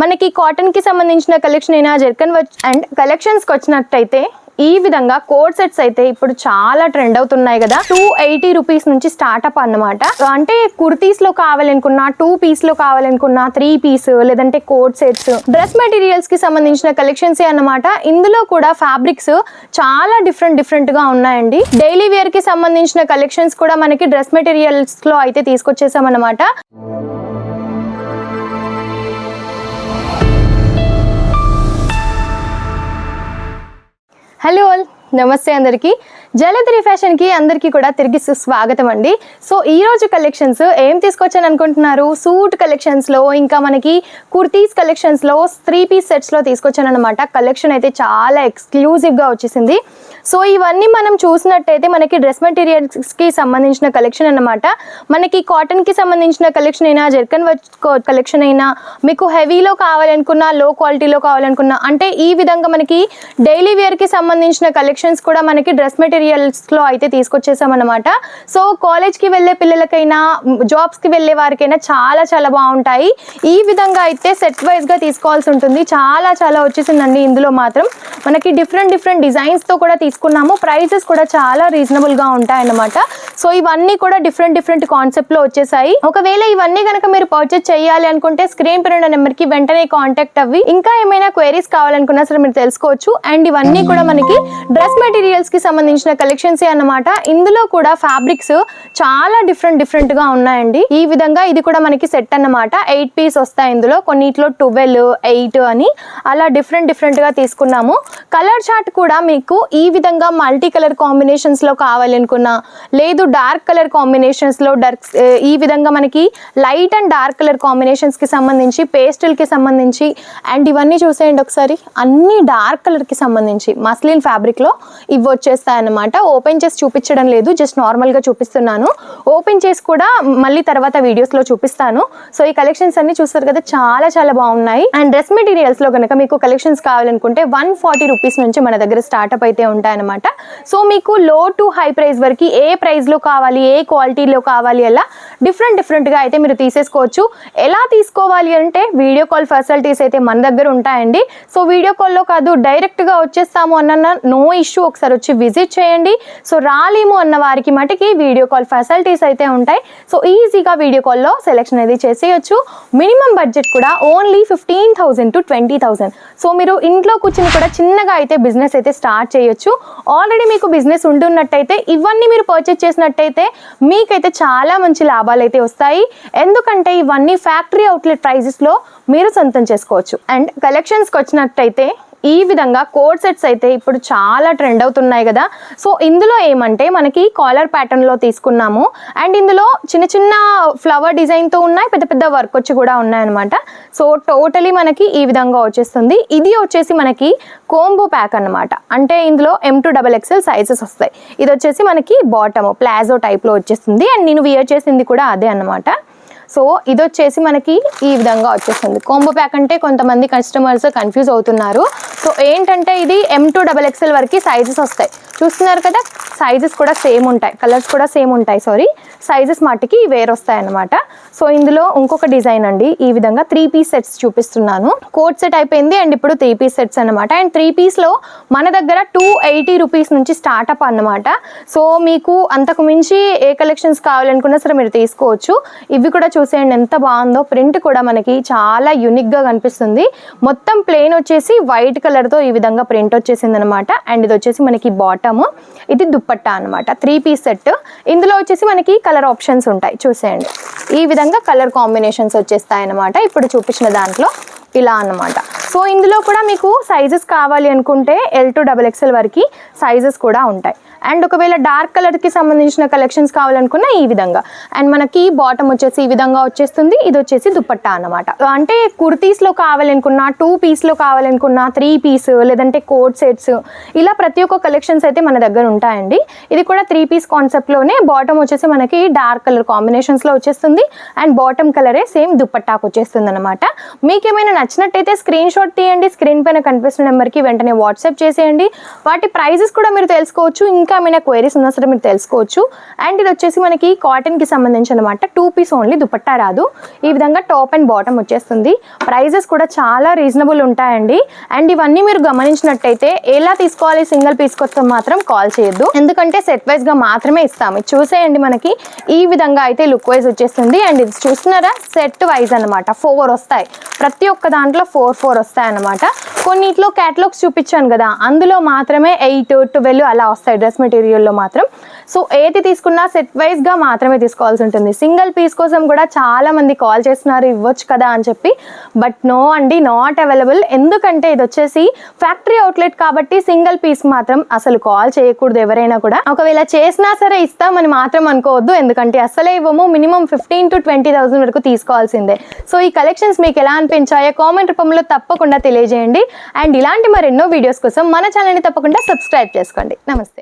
మనకి కాటన్ కి సంబంధించిన కలెక్షన్ అయినా జర్కన్ అండ్ కలెక్షన్స్ కి వచ్చినట్టయితే ఈ విధంగా కోట్ సెట్స్ అయితే ఇప్పుడు చాలా ట్రెండ్ అవుతున్నాయి కదా. 280 రూపీస్ నుంచి స్టార్ట్అప్ అన్నమాట. అంటే కుర్తీస్ లో కావాలనుకున్నా, 2 పీస్ లో కావాలనుకున్నా, 3 పీస్ లేదంటే కోట్ సెట్స్, డ్రెస్ మెటీరియల్స్ కి సంబంధించిన కలెక్షన్స్ అన్నమాట. ఇందులో కూడా ఫ్యాబ్రిక్స్ చాలా డిఫరెంట్ గా ఉన్నాయండి. డైలీ వేర్ కి సంబంధించిన కలెక్షన్స్ కూడా మనకి డ్రెస్ మెటీరియల్స్ లో అయితే తీసుకొచ్చేసాం అన్నమాట. హలో ఆల్, నమస్తే అందరికీ. జలధరి ఫ్యాషన్ కి అందరికీ కూడా తిరిగి స్వాగతం అండి. సో ఈ రోజు కలెక్షన్స్ ఏం తీసుకొచ్చాను అనుకుంటున్నారు? సూట్ కలెక్షన్స్ లో, ఇంకా మనకి కుర్తీస్ కలెక్షన్స్ లో, 3 పీస్ సెట్స్ లో తీసుకొచ్చాను అనమాట. కలెక్షన్ అయితే చాలా ఎక్స్క్లూజివ్ గా వచ్చేసింది. సో ఇవన్నీ మనం చూసినట్టయితే మనకి డ్రెస్ మెటీరియల్స్ కి సంబంధించిన కలెక్షన్ అన్నమాట. మనకి కాటన్ కి సంబంధించిన కలెక్షన్ అయినా, జర్కన్ కలెక్షన్ అయినా, మీకు హెవీలో కావాలనుకున్నా, లో క్వాలిటీలో కావాలనుకున్నా, అంటే ఈ విధంగా మనకి డైలీ వేర్ కి సంబంధించిన కలెక్షన్స్ కూడా మనకి డ్రెస్ మెటీరియల్స్ లో అయితే తీసుకొచ్చేసాం అనమాట. సో కాలేజ్ కి వెళ్ళే పిల్లలకైనా, జాబ్స్ కి వెళ్ళే వారికైనా చాలా చాలా బాగుంటాయి. ఈ విధంగా అయితే సెట్ వైజ్ గా తీసుకోవాల్సి ఉంటుంది. చాలా వచ్చేసిందండి. ఇందులో మాత్రం మనకి డిఫరెంట్ డిజైన్స్ తో కూడా తీసుకున్నాము. ప్రైసెస్ కూడా చాలా రీజనబుల్ గా ఉంటాయి అన్నమాట. సో ఇవన్నీ కూడా డిఫరెంట్ కాన్సెప్ట్ లో వచ్చేసాయి. ఒకవేళ ఇవన్నీ కనుక మీరు పర్చేస్ చేయాలి అనుకుంటే స్క్రీన్ పైన ఉన్న నెంబర్ కి వెంటనే కాంటాక్ట్ అవ్వి, ఇంకా ఏమైనా క్వైరీస్ కావాలనుకున్నా సరే మీరు తెలుసుకోవచ్చు. అండ్ ఇవన్నీ కూడా మనకి డ్రెస్ మెటీరియల్స్ కి సంబంధించిన కలెక్షన్స్ అన్నమాట. ఇందులో కూడా ఫ్యాబ్రిక్స్ చాలా డిఫరెంట్ గా ఉన్నాయండి. ఈ విధంగా ఇది కూడా మనకి సెట్ అన్నమాట. 8 పీస్ వస్తాయి ఇందులో. కొన్నిట్లో 12, 8 అని అలా డిఫరెంట్ గా తీసుకున్నాము. కలర్ చార్ట్ కూడా మీకు ఈ విధంగా మల్టీ కలర్ కాంబినేషన్స్ లో కావాలనుకున్నా, లేదు డార్క్ కలర్ కాంబినేషన్స్ లో, ఈ విధంగా మనకి light and dark colour combinations కి సంబంధించి, పేస్టల్ కి సంబంధించి, అండ్ ఇవన్నీ చూసేయండి ఒకసారి. అన్ని డార్క్ కలర్ కి సంబంధించి మస్లిన్ ఫ్యాబ్రిక్ లో ఇవి వచ్చేస్తాయి అన్నమాట. ఓపెన్ చేసి చూపించడం లేదు, జస్ట్ నార్మల్ గా చూపిస్తున్నాను. ఓపెన్ చేసి కూడా మళ్ళీ తర్వాత వీడియోస్ లో చూపిస్తాను. సో ఈ కలెక్షన్స్ అన్ని చూస్తారు కదా, చాలా బాగున్నాయి. అండ్ డ్రెస్ మెటీరియల్స్ లో కనుక మీకు కలెక్షన్స్ కావాలనుకుంటే 140 రూపీస్ నుంచి మన దగ్గర స్టార్ట్అప్ అయితే ఉంటాయన్నమాట. సో మీకు లో టు హై ప్రైస్ వరకు ఏ ప్రైస్ లో కావాలి, ఏ క్వాలిటీలో కావాలి, అలా డిఫరెంట్ గా అయితే మీరు తీసేసుకోవచ్చు. ఎలా తీసుకోవాలి అంటే వీడియో కాల్ ఫెసిలిటీస్ అయితే మన దగ్గర ఉంటాయండి. సో వీడియో కాల్లో కాదు, డైరెక్ట్ గా వచ్చేస్తాము అన్న నో ఇష్యూ, ఒకసారి వచ్చి విజిట్ చేయండి. సో రాలేము అన్న వారికి మటుకి వీడియో కాల్ ఫెసిలిటీస్ అయితే ఉంటాయి. సో ఈజీగా వీడియో కాల్లో సెలెక్షన్ అనేది చేసేయచ్చు. మినిమం బడ్జెట్ కూడా ఓన్లీ 15,000 to 20,000. సో మీరు ఇంట్లో కూర్చుని కూడా చిన్నగా అయితే బిజినెస్ అయితే స్టార్ట్ చేయొచ్చు. ఆల్రెడీ మీకు బిజినెస్ ఉంటున్నట్టయితే ఇవన్నీ మీరు పర్చేస్ చేసినట్టయితే మీకైతే చాలా మంచి లాభాలు అయితే వస్తాయి. ఎందుకంటే ఇవన్నీ ఫ్యాక్టరీ అవుట్లెట్ ప్రైజెస్ లో మీరు సొంతం చేసుకోవచ్చు. అండ్ కలెక్షన్స్కి వచ్చినట్టయితే ఈ విధంగా కోట్ సెట్స్ అయితే ఇప్పుడు చాలా ట్రెండ్ అవుతున్నాయి కదా. సో ఇందులో ఏమంటే మనకి కాలర్ ప్యాటర్న్ లో తీసుకున్నాము. అండ్ ఇందులో చిన్న ఫ్లవర్ డిజైన్ తో ఉన్నాయి, పెద్ద వర్క్ వచ్చి కూడా ఉన్నాయి అనమాట. సో టోటలీ మనకి ఈ విధంగా వచ్చేస్తుంది. ఇది వచ్చేసి మనకి కోంబో ప్యాక్ అన్నమాట. అంటే ఇందులో M to XXL సైజెస్ వస్తాయి. ఇది వచ్చేసి మనకి బాటమ్ ప్లాజో టైప్ లో వచ్చేస్తుంది. అండ్ నేను వియర్ చేసింది కూడా అదే అన్నమాట. సో ఇది వచ్చేసి మనకి ఈ విధంగా వచ్చేస్తుంది. కాంబో ప్యాక్ అంటే కొంతమంది కస్టమర్స్ కన్ఫ్యూజ్ అవుతున్నారు. సో ఏంటంటే ఇది M to XXL వరకు సైజెస్ వస్తాయి. చూస్తున్నారు కదా, సైజెస్ కూడా సేమ్ ఉంటాయి, కలర్స్ కూడా సేమ్ ఉంటాయి. సైజెస్ మట్టుకి వేరు వస్తాయి అన్నమాట. సో ఇందులో ఇంకొక డిజైన్ అండి. ఈ విధంగా 3 పీస్ సెట్స్ చూపిస్తున్నాను. కోట్ సెట్ అయిపోయింది అండ్ ఇప్పుడు 3 పీస్ సెట్స్ అన్నమాట. అండ్ 3 పీస్ లో మన దగ్గర 280 రూపీస్ నుంచి స్టార్ట్అప్ అన్నమాట. సో మీకు అంతకు మించి ఏ కలెక్షన్స్ కావాలనుకున్నా సరే మీరు తీసుకోవచ్చు. ఇవి కూడా చూసేయండి ఎంత బాగుందో. ప్రింట్ కూడా మనకి చాలా యూనిక్ గా కనిపిస్తుంది. మొత్తం ప్లెయిన్ వచ్చేసి వైట్ కలర్ తో ఈ విధంగా ప్రింట్ వచ్చేసింది అనమాట. అండ్ ఇది వచ్చేసి మనకి బాటమ్, ఇది దుప్పట్టా అనమాట. 3 పీస్ సెట్. ఇందులో వచ్చేసి మనకి కలర్ ఆప్షన్స్ ఉంటాయి. చూసేయండి, ఈ విధంగా కలర్ కాంబినేషన్స్ వచ్చేస్తాయి అనమాట. ఇప్పుడు చూపించిన దాంట్లో ఇలా అన్నమాట. సో ఇందులో కూడా మీకు సైజెస్ కావాలి అనుకుంటే L to XXL వరకు సైజెస్ కూడా ఉంటాయి. అండ్ ఒకవేళ డార్క్ కలర్ కి సంబంధించిన కలెక్షన్స్ కావాలనుకున్నా ఈ విధంగా. అండ్ మనకి బాటమ్ వచ్చేసి ఈ విధంగా వచ్చేస్తుంది. ఇది వచ్చేసి దుపట్టా అన్నమాట. అంటే కుర్తీస్ లో కావాలనుకున్నా, 2 పీస్ లో కావాలనుకున్నా, 3 పీస్ లేదంటే కోట్ సెట్స్, ఇలా ప్రతి ఒక్క కలెక్షన్స్ అయితే మన దగ్గర ఉంటాయండి. ఇది కూడా 3 పీస్ కాన్సెప్ట్ లోనే. బాటమ్ వచ్చేసి మనకి డార్క్ కలర్ కాంబినేషన్స్ లో వచ్చేస్తుంది. అండ్ బాటమ్ కలరే సేమ్ దుపట్టాకు వచ్చేస్తుంది అనమాట. మీకేమైనా నచ్చినట్టయితే స్క్రీన్ షాట్ షాట్ తీయండి, స్క్రీన్ పైన కనిపిస్తున్న నెంబర్కి వెంటనే వాట్సాప్ చేసేయండి. వాటి ప్రైజెస్ కూడా మీరు తెలుసుకోవచ్చు, ఇంకా ఏమైనా క్వైరీస్ ఉన్నా సరే మీరు తెలుసుకోవచ్చు. అండ్ ఇది వచ్చేసి మనకి కాటన్కి సంబంధించి అనమాట. 2 పీస్ ఓన్లీ, దుపట్టా రాదు. ఈ విధంగా టాప్ అండ్ బాటమ్ వచ్చేస్తుంది. ప్రైజెస్ కూడా చాలా రీజనబుల్ ఉంటాయండి. అండ్ ఇవన్నీ మీరు గమనించినట్టయితే ఎలా తీసుకోవాలి, సింగిల్ పీస్ కోసం మాత్రం కాల్ చేయొద్దు, ఎందుకంటే సెట్ వైజ్ గా మాత్రమే ఇస్తాము. చూసేయండి, మనకి ఈ విధంగా అయితే లుక్ వైజ్ వచ్చేస్తుంది. అండ్ ఇది చూస్తున్నారా, సెట్ వైజ్ అనమాట. 4 వస్తాయి, ప్రతి ఒక్క దాంట్లో 4 వస్తాయి అనమాట. కొన్నిట్లో క్యాటలాగ్స్ చూపించాను కదా, అందులో మాత్రమే 8, 12 అలా వస్తాయి డ్రెస్ మెటీరియల్లో మాత్రం. సో ఏది తీసుకున్నా సెట్ వైజ్ గా మాత్రమే తీసుకోవాల్సి ఉంటుంది. సింగిల్ పీస్ కోసం కూడా చాలా మంది కాల్ చేస్తున్నారు, ఇవ్వచ్చు కదా అని చెప్పి. బట్ నో అండి, నాట్ అవైలబుల్. ఎందుకంటే ఇది వచ్చేసి ఫ్యాక్టరీ అవుట్లెట్ కాబట్టి సింగిల్ పీస్ మాత్రం అసలు కాల్ చేయకూడదు ఎవరైనా కూడా. ఒకవేళ చేసినా సరే ఇస్తామని మాత్రం అనుకోవద్దు, ఎందుకంటే అసలే ఇవ్వము. మినిమం 15,000 to 20,000 వరకు తీసుకోవాల్సిందే. సో ఈ కలెక్షన్స్ మీకు ఎలా అనిపించాయో కామెంట్ రూపంలో తప్పకుండా తెలియజేయండి. అండ్ ఇలాంటి మరెన్నో వీడియోస్ కోసం మన ఛానల్ని తప్పకుండా సబ్స్క్రైబ్ చేసుకోండి. నమస్తే.